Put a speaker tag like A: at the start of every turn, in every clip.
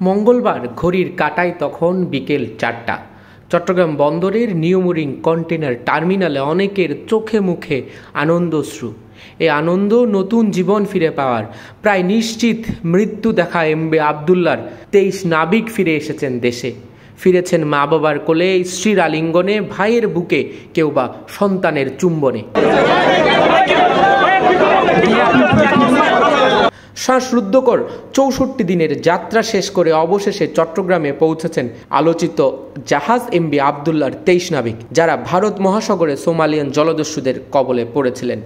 A: মঙ্গলবার ঘড়ির কাঁটায় তখন বিকেল 4টা। চট্টগ্রাম বন্দরের নিউমুরিং কন্টেনার টার্মিনালে অনেকের চোখে মুখে আনন্দশ্রু। এই আনন্দ নতুন জীবন ফিরে পাওয়ার। প্রায় নিশ্চিত মৃত্যু দেখা MV আবদুল্লার 23 নাবিক ফিরে এসেছেন দেশে। ফিরেছেন মা বাবার কোলে, স্ত্রীর আলিঙ্গনে, ভাইয়ের বুকে, কেউ বা সন্তানের চুম্বনে। শ্বাসরুদ্ধকর 64 দিনের যাত্রা শেষ করে অবশেষে চট্টগ্রামে পৌঁছেছেন আলোচিত জাহাজ MV আবদুল্লার 23 নাবিক, যারা ভারত মহাসাগরে সোমালিয়ান জলদস্যুদের কবলে পড়েছিলেন।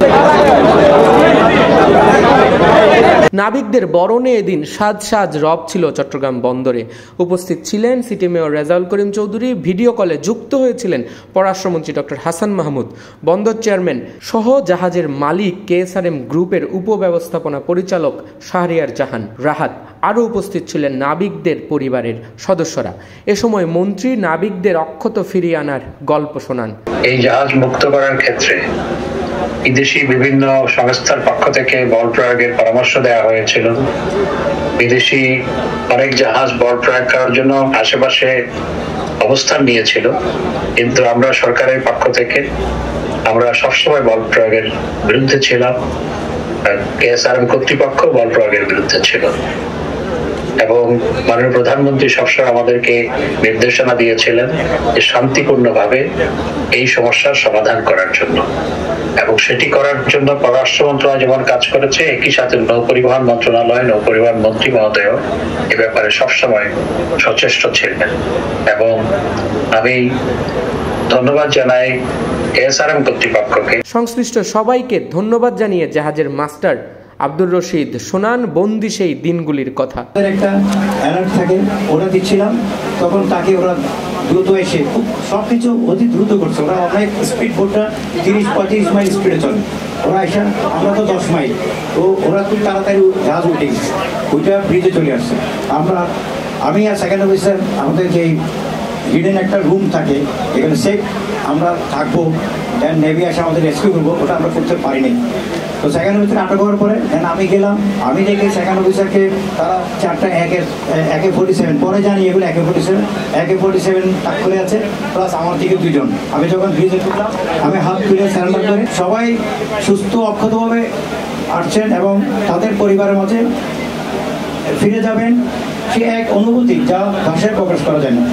A: নাবিকদের বরণে এদিন সাজ রব ছিল চট্টগ্রাম বন্দরে। উপস্থিত ছিলেন city mayor Rezaul Karim Chowdhury, video কলে যুক্ত হয়েছিলেন পররাষ্ট্রমন্ত্রী ডক্টর হাসান মাহমুদ, বন্দর চেয়ারম্যান সহ জাহাজের মালিক KSRM গ্রুপের উপব্যবস্থাপনা পরিচালক শাহরিয়ার জাহান রাহাত। আরও উপস্থিত ছিলেন নাবিকদের পরিবারের সদস্যরা। এ সময় মন্ত্রী নাবিকদের অক্ষত ফিরিয়ে আনার গল্প শোনান।
B: এই জাহাজ মুক্ত করার ক্ষেত্রে বিদেশি বিভিন্ন সংস্থার পক্ষ থেকে বল প্রয়োগের পরামর্শ দেওয়া হয়েছিল। বিদেশি অনেক জাহাজ বল প্রয়োগ করার জন্য আশেপাশে অবস্থান নিয়েছিল, কিন্তু আমরা সরকারের পক্ষ থেকে আমরা সবসময় বল প্রয়োগের বিরুদ্ধে ছিলাম। KSRM কর্তৃপক্ষ বল প্রয়োগের বিরুদ্ধে ছিল এবং মাননীয় প্রধানমন্ত্রী সবসময় আমাদেরকে নির্দেশনা দিয়েছিলেন যে শান্তিপূর্ণভাবে এই সমস্যার সমাধান করার জন্য, এবং সেটি করার জন্য পররাষ্ট্র মন্ত্রণালয় যেমন কাজ করেছে, একই সাথে নৌপরিবহন মন্ত্রণালয়, নৌপরিবহন মন্ত্রী মহোদয় এ ব্যাপারে সবসময় সচেষ্ট ছিলেন। এবং আমি ধন্যবাদ জানাই KSRM কর্তৃপক্ষকে।
A: সংশ্লিষ্ট সবাইকে ধন্যবাদ জানিয়ে জাহাজের মাস্টার আব্দুর রশিদ শোনান বন্দি সেই দিনগুলির কথা।
C: একটা অ্যালার্ট থাকে, ওরা দিচ্ছিলাম, তখন তাকে ওরা দ্রুত এসে খুব সবকিছু অতি দ্রুত করছে। ওরা অনেক স্পিড বোটটা 30-35 মাইল স্পিডে চলে, ওরা এসে আমরা তো 10 মাইল, তো ওরা খুব তাড়াতাড়ি জাহাজ উঠে গেছে, ওইটা ব্রিজে চলে আসছে। আমি আর সেকেন্ড অফিসার, আমাদের যে হিডেন একটা রুম থাকে এখানে সেফ আমরা থাকবো, দেন নেভি আসে আমাদের রেস্কিউ করবো, ওটা আমরা করতে পারিনি। তো সেকেন্ড অফিসার আটক হওয়ার পরে দেন আমি গেলাম, আমি দেখি সেকেন্ড অফিসারকে তারা 4টা AK-47, পরে জানি এগুলো AK-47 টাক করে আছে, প্লাস আমার দিকে 2 জন। আমি যখন ব্রিজে ঢুকলাম আমি হাত তুলে স্যারেন্ডার করে, সবাই সুস্থ অক্ষতভাবে আসছেন এবং তাদের পরিবারের মাঝে ফিরে যাবেন। সে এক অনুভূতি যা ভাষায় প্রকাশ করা যায় না।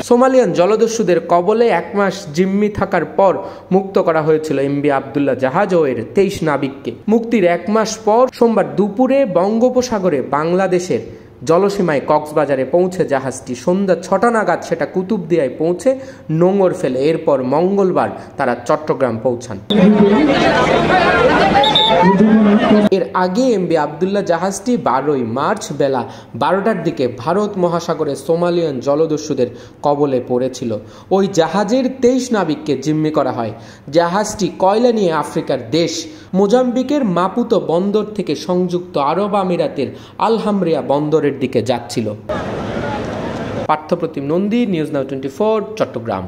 A: সোমালিয়ান জলদস্যুদের কবলে 1 মাস জিম্মি থাকার পর মুক্ত করা হয়েছিল MV আবদুল্লাহ জাহাজ ও এর 23 নাবিককে। মুক্তির 1 মাস পর সোমবার দুপুরে বঙ্গোপসাগরে বাংলাদেশের জলসীমায় কক্সবাজারে পৌঁছে জাহাজটি সন্ধ্যা 6টা নাগাদ সেটা কুতুবদিয়ায় পৌঁছে নোঙর ফেলে। এরপর মঙ্গলবার তারা চট্টগ্রাম পৌঁছান। এর আগে MV আবদুল্লাহ জাহাজটি 12ই মার্চ বেলা 12টার দিকে ভারত মহাসাগরে সোমালিয়ান জলদস্যুদের কবলে পড়েছিল। ওই জাহাজের 23 নাবিককে জিম্মি করা হয়। জাহাজটি কয়লা নিয়ে আফ্রিকার দেশ মোজাম্বিকের মাপুতো বন্দর থেকে সংযুক্ত আরব আমিরাতের আলহামরিয়া বন্দরের দিকে যাচ্ছিল। Parthapratim Nandi, news now 24, Chittagong.